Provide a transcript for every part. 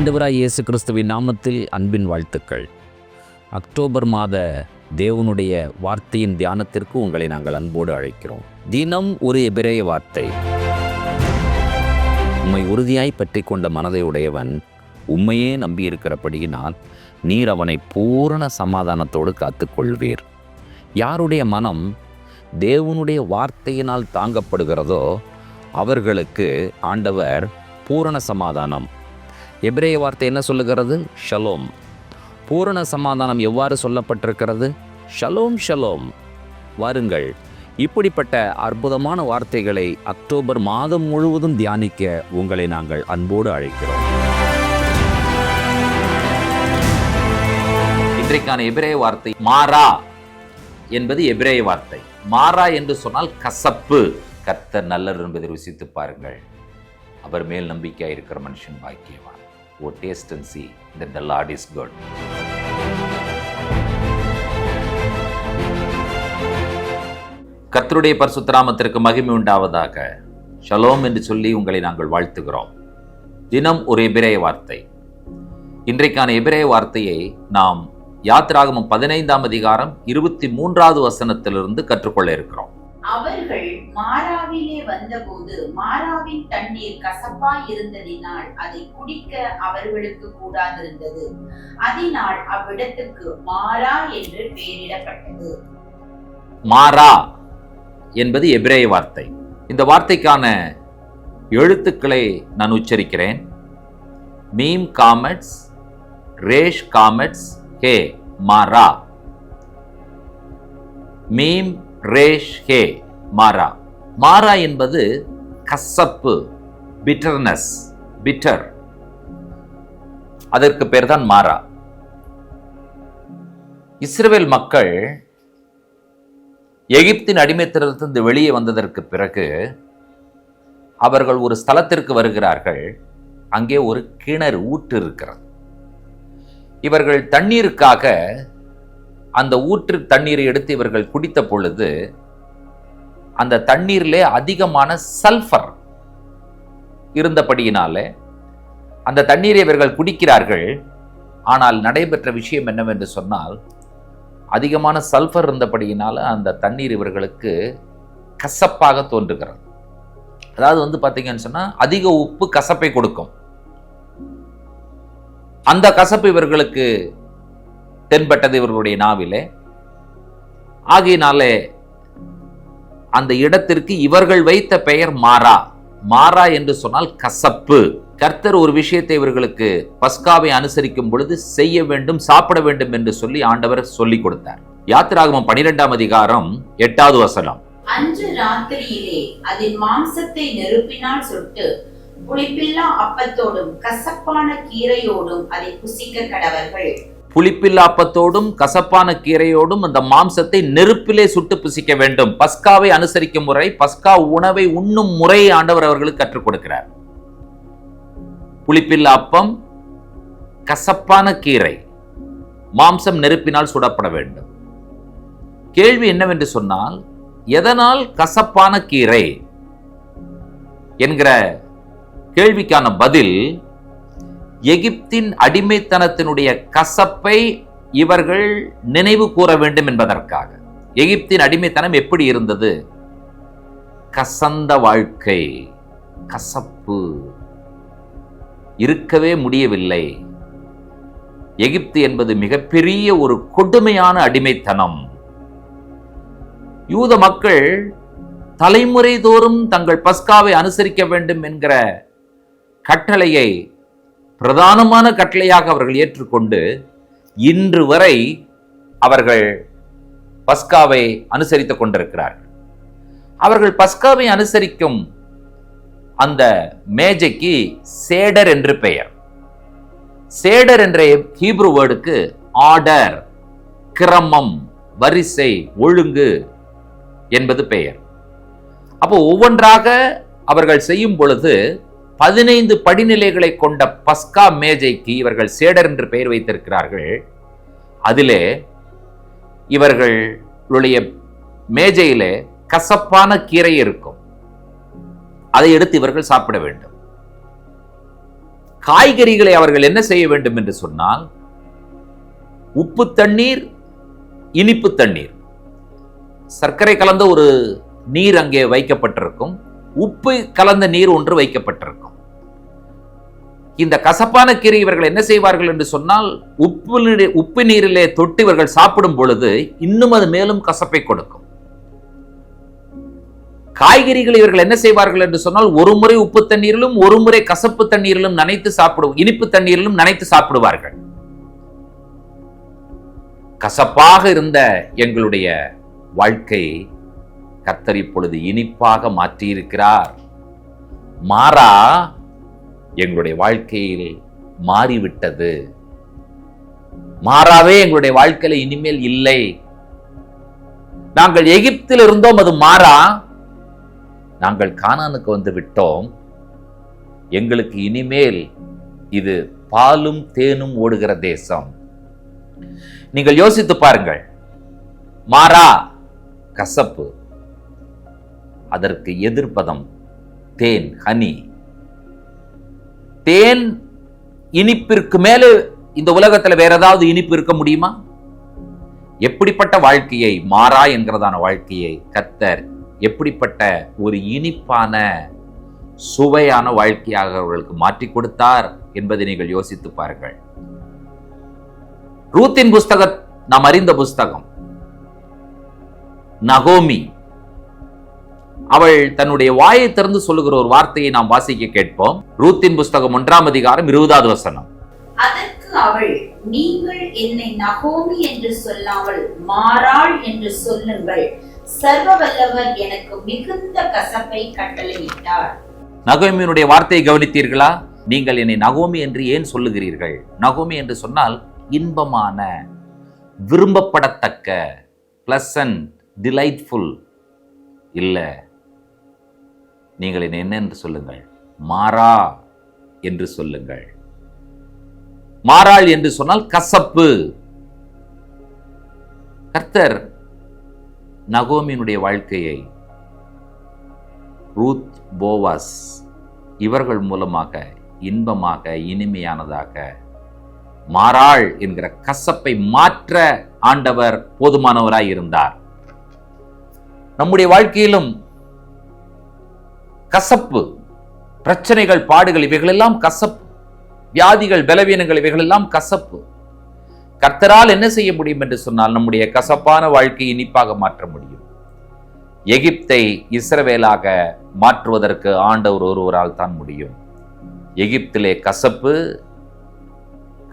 ஆண்டவராய் இயேசு கிறிஸ்துவின் நாமத்தில் அன்பின் வாழ்த்துக்கள். அக்டோபர் மாத தேவனுடைய வார்த்தையின் தியானத்திற்கு உங்களை நாங்கள் அன்போடு அழைக்கிறோம். தினம் ஒரு எபிரேய வார்த்தை. உம்மை உறுதியாய் பற்றி கொண்ட மனதை உடையவன் உம்மையே நம்பியிருக்கிறபடியினால் நீர் அவனை பூரண சமாதானத்தோடு காத்துக்கொள்வீர். யாருடைய மனம் தேவனுடைய வார்த்தையினால் தாங்கப்படுகிறதோ அவர்களுக்கு ஆண்டவர் பூரண சமாதானம். எபிரேய வார்த்தை என்ன சொல்லுகிறது? ஷலோம். பூரண சமாதானம் எவ்வாறு சொல்லப்பட்டிருக்கிறது? Shalom shalom. வாருங்கள், இப்படிப்பட்ட அற்புதமான வார்த்தைகளை அக்டோபர் மாதம் முழுவதும் தியானிக்க உங்களை நாங்கள் அன்போடு அழைக்கிறோம். இன்றைக்கான எபிரேய வார்த்தை மாறா என்பது எபிரேய வார்த்தை. மாறா என்று சொன்னால் கசப்பு. கர்த்தர் நல்லர் என்பதை ருசித்து பாருங்கள். அவர் மேல் நம்பிக்கையாக இருக்கிற மனுஷன் பாக்கியவான். Oh, taste and see that the Lord is good. கர்த்தருடைய பரிசுத்த நாமத்திற்கு மகிமை உண்டாவதாக. ஷலோம் என்று சொல்லி உங்களை நாங்கள் வாழ்த்துகிறோம். தினம் ஒரு எபிரேய வார்த்தை. இன்றைக்கான எபிரேய வார்த்தையை நாம் யாத்திராகமம் 15ஆம் அதிகாரம் 23வது வசனத்திலிருந்து கற்றுக்கொள்ள இருக்கிறோம். அவர்கள் மாராவிலே வந்தபோது மாராவின் தண்ணீர் கசப்பாய் இருந்ததினால் அதை குடிக்க அவர்களுக்கு கூடாதிருந்தது. அதனால் அவ்விடத்துக்கு மாரா என்று பெயரிடப்பட்டது. மாரா என்பது எபிரேய வார்த்தை. இந்த வார்த்தைக்கான எழுத்துக்களை நான் உச்சரிக்கிறேன். மீம் காமெட்ஸ், ரேஷ் காமெட்ஸ், ஹே. மாரா. மீம் ரேஷ் ஹே. மாரா. மாரா என்பது கசப்பு, பிட்டர்னஸ், பிட்டர். அதற்கு பேர் தான் மாரா. இஸ்ரவேல் மக்கள் எகிப்தின் அடிமைத்தனத்திலிருந்து வெளியே வந்ததற்கு பிறகு அவர்கள் ஒரு ஸ்தலத்திற்கு வருகிறார்கள். அங்கே ஒரு கிணறு, ஊற்று இருக்கிறது. இவர்கள் தண்ணீருக்காக அந்த ஊற்று தண்ணீரை எடுத்து இவர்கள் குடித்த பொழுது அந்த தண்ணீரிலே அதிகமான சல்ஃபர் இருந்தபடியினாலே அந்த தண்ணீரை இவர்கள் குடிக்கிறார்கள். ஆனால் நடைபெற்ற விஷயம் என்னவென்று சொன்னால், அதிகமான சல்ஃபர் இருந்தபடியினால அந்த தண்ணீர் இவர்களுக்கு கசப்பாக தோன்றுகிறது. அதாவது பார்த்தீங்கன்னு சொன்னா அதிக உப்பு கசப்பை கொடுக்கும். அந்த கசப்பு இவர்களுக்கு தென்பட்டது இவர்களுடைய நாவிலே. ஆகையினாலே அந்த இடத்திற்கு இவர்கள் வைத்த பெயர் மாரா. மாரா என்று சொன்னால் கசப்பு. கர்த்தர் ஒரு விஷயத்தை இவர்களுக்கு பஸ்காவை அனுசரிக்கும் பொழுது செய்ய வேண்டும், சாப்பிட வேண்டும் என்று சொல்லி ஆண்டவர் சொல்லிக் கொடுத்தார். யாத்திராகமம் 12ஆம் அதிகாரம் 8வது வசனம். அன்று ராத்திரியிலே அதன் மாம்சத்தை நெருப்பினால் சுட்டு புளிப்பில்லா அப்பத்தோடும் கசப்பான கீரையோடும் அதை புசிக்க கடவர்கள். புளிப்பில்லா அப்பத்தோடும் கசப்பான கீரையோடும் அந்த மாம்சத்தை நெருப்பிலே சுட்டு புசிக்க வேண்டும். பஸ்காவை அனுசரிக்கும் முறை, பஸ்கா உணவை உண்ணும் முறை ஆண்டவர் அவர்களுக்கு கற்றுக் கொடுக்கிறார். புளிப்பில்லா அப்பம், கசப்பான கீரை, மாம்சம் நெருப்பினால் சுடப்பட வேண்டும். கேள்வி என்னவென்று சொன்னால், எதனால் கசப்பான கீரை என்கிற கேள்விக்கான பதில், எகிப்தின் அடிமைத்தனத்தினுடைய கசப்பை இவர்கள் நினைவு கூற வேண்டும் என்பதற்காக. எகிப்தின் அடிமைத்தனம் எப்படி இருந்தது? கசந்த வாழ்க்கை, கசப்பு, இருக்கவே முடியவில்லை. எகிப்து என்பது மிகப்பெரிய ஒரு கொடுமையான அடிமைத்தனம். யூத மக்கள் தலைமுறை தோறும் தங்கள் பஸ்காவை அனுசரிக்க வேண்டும் என்கிற கட்டளையை பிரதானமான கட்டளையாக அவர்கள் ஏற்றுக்கொண்டு இன்று வரை அவர்கள் பஸ்காவை அனுசரித்துக் கொண்டிருக்கிறார்கள். அவர்கள் பஸ்காவை அனுசரிக்கும் அந்த மேஜைக்கு சேடர் என்று பெயர். சேடர் என்ற ஹீப்ரு வேர்டுக்கு ஆர்டர், கிரமம், வரிசை, ஒழுங்கு என்பது பெயர். அப்போ ஒவ்வொன்றாக அவர்கள் செய்யும் பொழுது 15 படிநிலைகளை கொண்ட பஸ்கா மேஜைக்கு இவர்கள் சேடர் என்று பெயர் வைத்திருக்கிறார்கள். அதிலே இவர்களுடைய மேஜையிலே கசப்பான கீரை இருக்கும். அதை எடுத்து இவர்கள் சாப்பிட வேண்டும். காய்கறிகளை அவர்கள் என்ன செய்ய வேண்டும் என்று சொன்னால், உப்பு தண்ணீர், இனிப்பு தண்ணீர், சர்க்கரை கலந்த ஒரு நீர் அங்கே வைக்கப்பட்டிருக்கும், உப்பு கலந்த நீர் ஒன்று வைக்கப்பட்டிருக்கும். இந்த கசப்பான கீரை இவர்கள் என்ன செய்வார்கள் என்று சொன்னால், உப்பு நீரிலே தொட்டு இவர்கள் சாப்பிடும் பொழுது இன்னும் அது மேலும் கசப்பை கொடுக்கும். காய்கறிகள் இவர்கள் என்ன செய்வார்கள் என்று சொன்னால், ஒரு முறை உப்பு தண்ணீரிலும் ஒரு முறை கசப்பு தண்ணீரிலும் நனைத்து இனிப்பு தண்ணீரிலும் நனைத்து சாப்பிடுவார்கள். கசப்பாக இருந்த எங்களுடைய வாழ்க்கை கர்த்தர் இப்பொழுது இனிப்பாக மாற்றியிருக்கிறார். மாறா எங்களுடைய வாழ்க்கையில் மாறிவிட்டது. மாறாவே எங்களுடைய வாழ்க்கையில இனிமேல் இல்லை. நாங்கள் எகிப்தில் இருந்தோம், அது மாறா. நாங்கள் கானானுக்கு வந்து விட்டோம். எங்களுக்கு இனிமேல் இது பாலும் தேனும் ஓடுகிற தேசம். நீங்கள் யோசித்து பாருங்கள். மாறா கசப்பு, அதற்கு எதிர்ப்பதம் தேன், ஹனி. தேன் இனிப்பிற்கு மேல இந்த உலகத்தில் வேற ஏதாவது இனிப்பு இருக்க முடியுமா? எப்படிப்பட்ட வாழ்க்கையை, மாறா என்கிறதான வாழ்க்கையை கர்த்தர் எப்படிப்பட்ட ஒரு இனிப்பான சுவையான வாழ்க்கையாக அவர்களுக்கு மாற்றி கொடுத்தார் என்பதை நீங்கள் யோசித்து பாருங்கள். ரூத்தின் புஸ்தகம் நாம் அறிந்த புஸ்தகம். நகோமி அவள் தன்னுடைய வாயை திறந்து சொல்லுகிற ஒரு வார்த்தையை நாம் வாசிக்க கேட்போம். ரூத்தின் புஸ்தகம் 1ஆம் அதிகாரம் 20வது வசனம். அதற்கு அவள், நீங்கள் என்னை நகோமி என்று சொல்லாமல் மாறாள் என்று சொல்லுங்கள், சர்வ வல்லவர் எனக்கு மிகுந்த கசப்பை கட்டளையிட்டார். நகோமியினுடைய வார்த்தையை கவனித்தீர்களா? நீங்கள் என்னை நகோமி என்று ஏன் சொல்லுகிறீர்கள்? நகோமி என்று சொன்னால் இன்பமான, விரும்பப்படத்தக்க, பிளசன்ட், டிலைட்ஃபுல் இல்ல. நீங்கள் என்ன என்று சொல்லுங்கள், மாறா என்று சொல்லுங்கள். மாறாள் என்று சொன்னால் கசப்பு. கர்த்தர் நகோமியினுடைய வாழ்க்கையை ரூத், போவாஸ் இவர்கள் மூலமாக இன்பமாக, இனிமையானதாக, மாறாள் என்கிற கசப்பை மாற்ற ஆண்டவர் போதுமானவராய் இருந்தார். நம்முடைய வாழ்க்கையிலும் கசப்பு, பிரச்சனைகள், பாடுகள் இவைகளெல்லாம் கசப்பு, வியாதிகள், பலவீனங்கள் இவைகளெல்லாம் கசப்பு. கர்த்தரால் என்ன செய்ய முடியும் என்று சொன்னால், நம்முடைய கசப்பான வாழ்க்கையை இனிப்பாக மாற்ற முடியும். எகிப்தை இஸ்ரவேலாக மாற்றுவதற்கு ஆண்டவர் ஒருவரால் தான் முடியும். எகிப்திலே கசப்பு,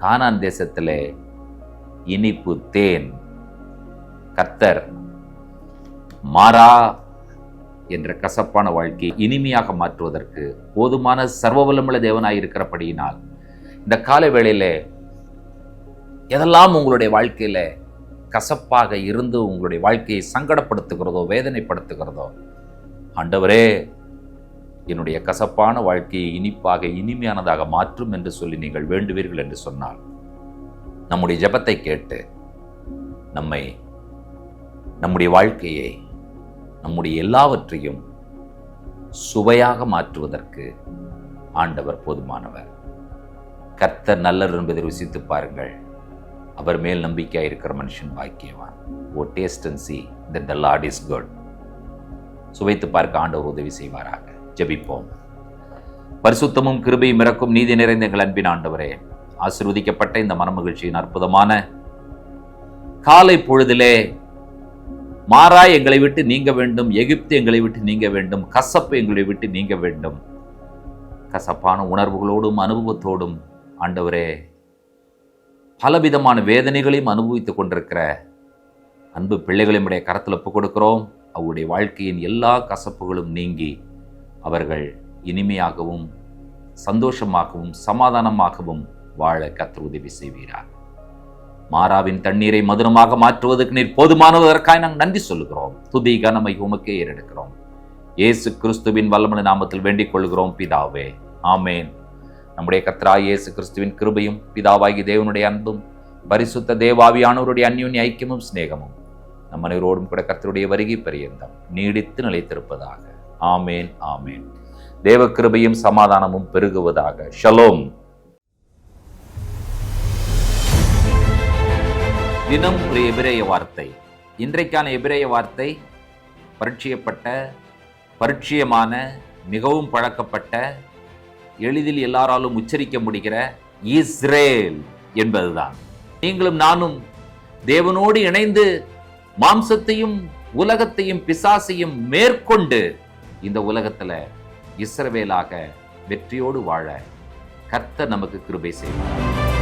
கானான் தேசத்திலே இனிப்பு, தேன். கர்த்தர் மாறா என்ற கசப்பான வாழ்க்கையை இனிமையாக மாற்றுவதற்கு போதுமான சர்வவல்லமுள்ள தேவனாய் இருக்கிறபடியினால், இந்த கால வேளையிலே எதெல்லாம் உங்களுடைய வாழ்க்கையில கசப்பாக இருந்து உங்களுடைய வாழ்க்கையை சங்கடப்படுத்துகிறதோ, வேதனைப்படுத்துகிறதோ, ஆண்டவரே என்னுடைய கசப்பான வாழ்க்கையை இனிப்பாக, இனிமையானதாக மாற்றும் என்று சொல்லி நீங்கள் வேண்டுவீர்கள் என்று சொன்னால், நம்முடைய ஜெபத்தை கேட்டு நம்முடைய வாழ்க்கையை, நம்முடைய எல்லாவற்றையும் சுவையாக மாற்றுவதற்கு ஆண்டவர் போதுமானவர். கர்த்தர் நல்லவர் என்பதை ருசித்து பாருங்கள். அவர் மேல் நம்பிக்கையாக இருக்கிற மனுஷன் பாக்கியவான். O taste and see that the Lord is good. சுவைத்து பார்க்க ஆண்டவர் உதவி செய்வாராக. ஜெபிப்போம். பரிசுத்தமும் கிருபையும் இரக்கும் நீதி நிறைந்த எங்கள் அன்பின் ஆண்டவரே, ஆசீர்வதிக்கப்பட்ட இந்த மனமகிழ்ச்சியின் அற்புதமான காலை பொழுதிலே, மாறா எங்களை விட்டு நீங்க வேண்டும், எகிப்து எங்களை விட்டு நீங்க வேண்டும், கசப்பு எங்களை விட்டு நீங்க வேண்டும். கசப்பான உணர்வுகளோடும் அனுபவத்தோடும் ஆண்டவரே பலவிதமான வேதனைகளையும் அனுபவித்துக் கொண்டிருக்கிற அன்பு பிள்ளைகளையுடைய கரத்தில் ஒப்புக் கொடுக்கிறோம். அவருடைய வாழ்க்கையின் எல்லா கசப்புகளும் நீங்கி அவர்கள் இனிமையாகவும், சந்தோஷமாகவும், சமாதானமாகவும் வாழ கர்த்தர் உதவி செய்வீரார். மாறாவின் தண்ணீரை மதுரமாக மாற்றுவதற்கு நீர் போதுமானதற்காக நாங்கள் நன்றி சொல்லுகிறோம். துதி கனமை உமக்கே ஏறெடுக்கிறோம். இயேசு கிறிஸ்துவின் வல்லமையுள்ள நாமத்தில் வேண்டிக் கொள்கிறோம் பிதாவே, ஆமேன். நம்முடைய கர்த்தராகிய இயேசு கிறிஸ்துவின் கிருபையும், பிதாவாகிய தேவனுடைய அன்பும், பரிசுத்த தேவாவியானவருடைய அந்யோன்ய ஐக்கியமும் சிநேகமும் நம் அனைவரோடும் கூட கர்த்தருடைய வருகை பரியந்தம் நீடித்து நிலைத்திருப்பதாக. ஆமேன், ஆமேன். தேவ கிருபையும் சமாதானமும் பெருகுவதாக. ஷலோம். தினம் ஒரு எபிரேய வார்த்தை. இன்றைக்கான எபிரேய வார்த்தை பரிச்சயப்பட்ட, பரிச்சயமான, மிகவும் பழக்கப்பட்ட, எளிதில் எல்லாராலும் உச்சரிக்க முடிகிற இஸ்ரேல் என்பதுதான். நீங்களும் நானும் தேவனோடு இணைந்து மாம்சத்தையும் உலகத்தையும் பிசாசையும் மேற்கொண்டு இந்த உலகத்துல இஸ்ரவேலாக வெற்றியோடு வாழ கர்த்தர் நமக்கு கிருபை செய்வார்.